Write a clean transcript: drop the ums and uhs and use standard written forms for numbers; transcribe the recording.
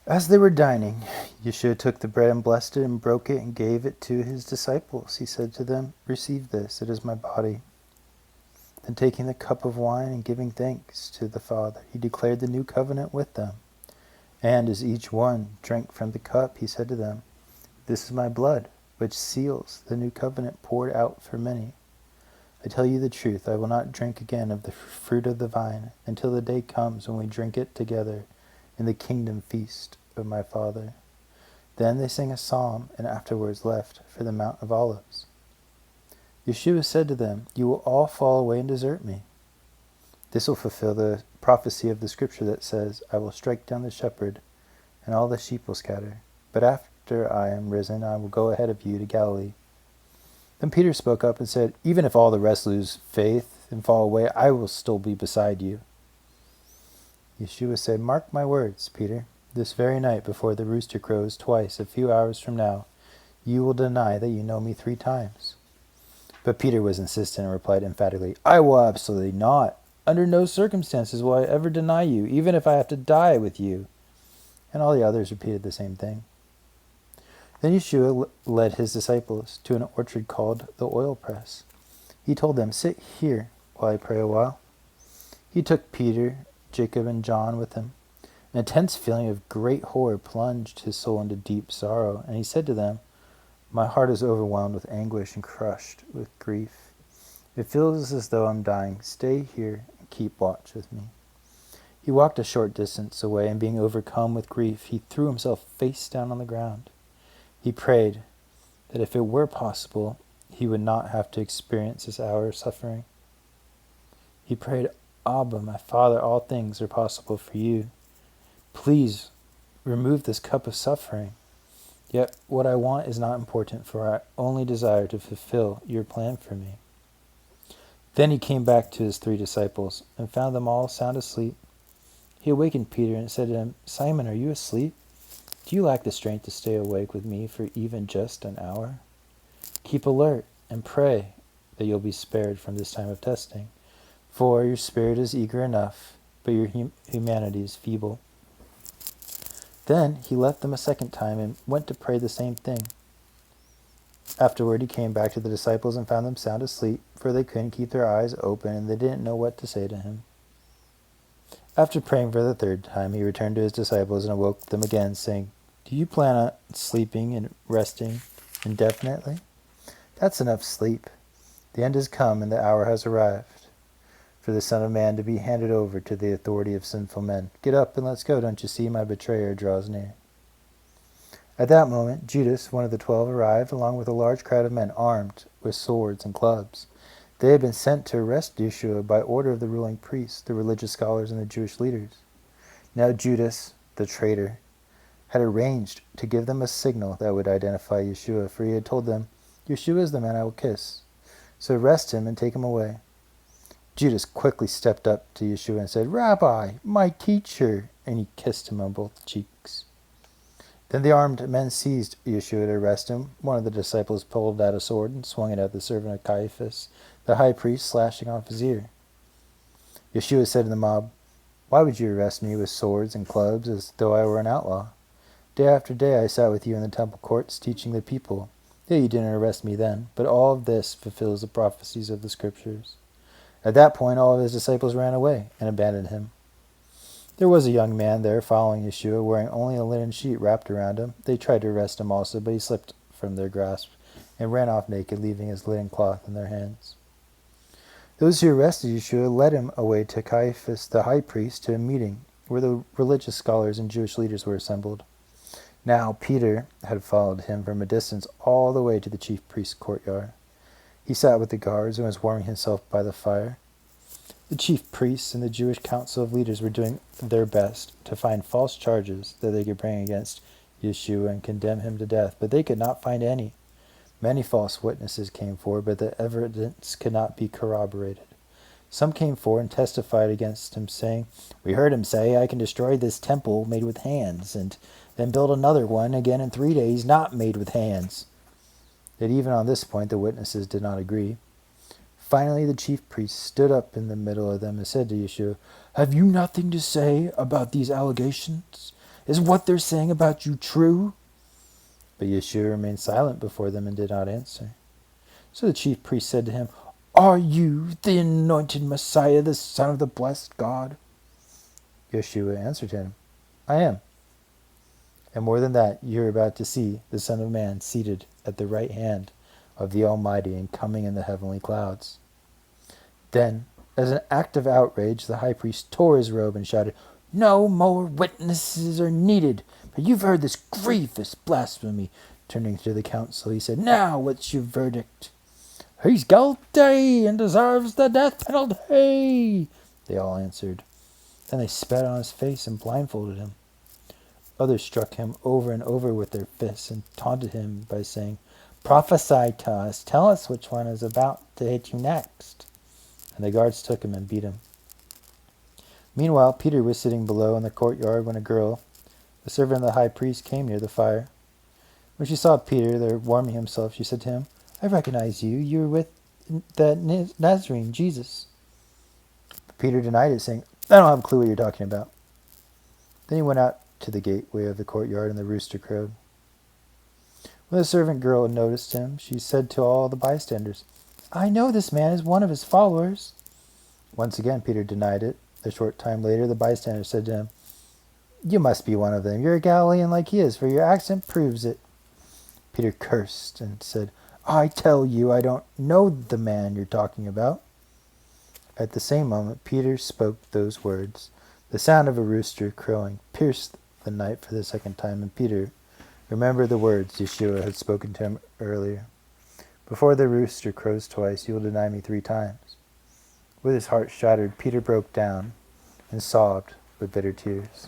As they were dining, Yeshua took the bread and blessed it and broke it and gave it to his disciples. He said to them, "Receive this, it is my body." Then taking the cup of wine and giving thanks to the Father, he declared the new covenant with them. And as each one drank from the cup, he said to them, "This is my blood, which seals the new covenant poured out for many. I tell you the truth, I will not drink again of the fruit of the vine until the day comes when we drink it together in the kingdom feast of my Father." Then they sang a psalm and afterwards left for the Mount of Olives. Yeshua said to them, "You will all fall away and desert me." This will fulfill the prophecy of the scripture that says, "I will strike down the shepherd, and all the sheep will scatter. But after I am risen, I will go ahead of you to Galilee." Then Peter spoke up and said, "Even if all the rest lose faith and fall away, I will still be beside you." Yeshua said, "Mark my words, Peter. This very night before the rooster crows twice, a few hours from now, you will deny that you know me 3 times. But Peter was insistent and replied emphatically, "I will absolutely not. Under no circumstances will I ever deny you, even if I have to die with you." And all the others repeated the same thing. Then Yeshua led his disciples to an orchard called the Oil Press. He told them, "Sit here while I pray a while." He took Peter, Jacob, and John with him. An intense feeling of great horror plunged his soul into deep sorrow, and he said to them, "My heart is overwhelmed with anguish and crushed with grief. It feels as though I'm dying. Stay here and keep watch with me." He walked a short distance away, and being overcome with grief, he threw himself face down on the ground. He prayed that if it were possible, he would not have to experience this hour of suffering. He prayed, "Abba, my Father, all things are possible for you. Please remove this cup of suffering. Yet what I want is not important, for I only desire to fulfill your plan for me." Then he came back to his 3 disciples and found them all sound asleep. He awakened Peter and said to him, "Simon, are you asleep? Do you lack the strength to stay awake with me for even just an hour? Keep alert and pray that you'll be spared from this time of testing. For your spirit is eager enough, but your humanity is feeble." Then he left them a second time and went to pray the same thing. Afterward he came back to the disciples and found them sound asleep, for they couldn't keep their eyes open and they didn't know what to say to him. After praying for the 3rd time, he returned to his disciples and awoke them again, saying, "Do you plan on sleeping and resting indefinitely? That's enough sleep. The end has come and the hour has arrived for the Son of Man to be handed over to the authority of sinful men. Get up and let's go. Don't you see my betrayer draws near?" At that moment, Judas, one of the 12, arrived, along with a large crowd of men armed with swords and clubs. They had been sent to arrest Yeshua by order of the ruling priests, the religious scholars, and the Jewish leaders. Now Judas, the traitor, had arranged to give them a signal that would identify Yeshua, for he had told them, "Yeshua is the man I will kiss. So arrest him and take him away." Judas quickly stepped up to Yeshua and said, "Rabbi, my teacher," and he kissed him on both cheeks. Then the armed men seized Yeshua to arrest him. One of the disciples pulled out a sword and swung it at the servant of Caiaphas, the high priest, slashing off his ear. Yeshua said to the mob, "Why would you arrest me with swords and clubs as though I were an outlaw? Day after day I sat with you in the temple courts teaching the people. Yet you didn't arrest me then, but all of this fulfills the prophecies of the scriptures." At that point all of his disciples ran away and abandoned him. There was a young man there following Yeshua, wearing only a linen sheet wrapped around him. They tried to arrest him also, but he slipped from their grasp and ran off naked, leaving his linen cloth in their hands. Those who arrested Yeshua led him away to Caiaphas the high priest, to a meeting where the religious scholars and Jewish leaders were assembled. Now Peter had followed him from a distance all the way to the chief priest's courtyard. He sat with the guards and was warming himself by the fire. The chief priests and the Jewish council of leaders were doing their best to find false charges that they could bring against Yeshua and condemn him to death, but they could not find any. Many false witnesses came forward, but the evidence could not be corroborated. Some came forward and testified against him, saying, "We heard him say, 'I can destroy this temple made with hands, and then build another one again in 3 days, not made with hands.'" Yet even on this point the witnesses did not agree. Finally the chief priest stood up in the middle of them and said to Yeshua, "Have you nothing to say about these allegations? Is what they're saying about you true? But Yeshua remained silent before them and did not answer. So the chief priest said to him, Are you the anointed Messiah, the Son of the blessed God? Yeshua answered him, I am. And more than that, you are about to see the Son of Man seated at the right hand of the Almighty and coming in the heavenly clouds. Then, as an act of outrage, the high priest tore his robe and shouted, No more witnesses are needed, but you've heard this grievous blasphemy. Turning to the council, he said, Now what's your verdict? He's guilty and deserves the death penalty, they all answered. Then they spat on his face and blindfolded him. Others struck him over and over with their fists and taunted him by saying, Prophesy to us, tell us which one is about to hit you next. And the guards took him and beat him. Meanwhile, Peter was sitting below in the courtyard when a girl, a servant of the high priest, came near the fire. When she saw Peter there warming himself, she said to him, I recognize you. You were with that Nazarene, Jesus. But Peter denied it, saying, I don't have a clue what you're talking about. Then he went out to the gateway of the courtyard, and the rooster crowed. When the servant girl noticed him, she said to all the bystanders, I know this man is one of his followers. Once again, Peter denied it. A short time later, the bystanders said to him, You must be one of them. You're a Galilean like he is, for your accent proves it. Peter cursed and said, I tell you, I don't know the man you're talking about. At the same moment, Peter spoke those words. The sound of a rooster crowing pierced the night for the second time, and Peter remembered the words Yeshua had spoken to him earlier. Before the rooster crows twice, you will deny me 3 times. With his heart shattered, Peter broke down and sobbed with bitter tears.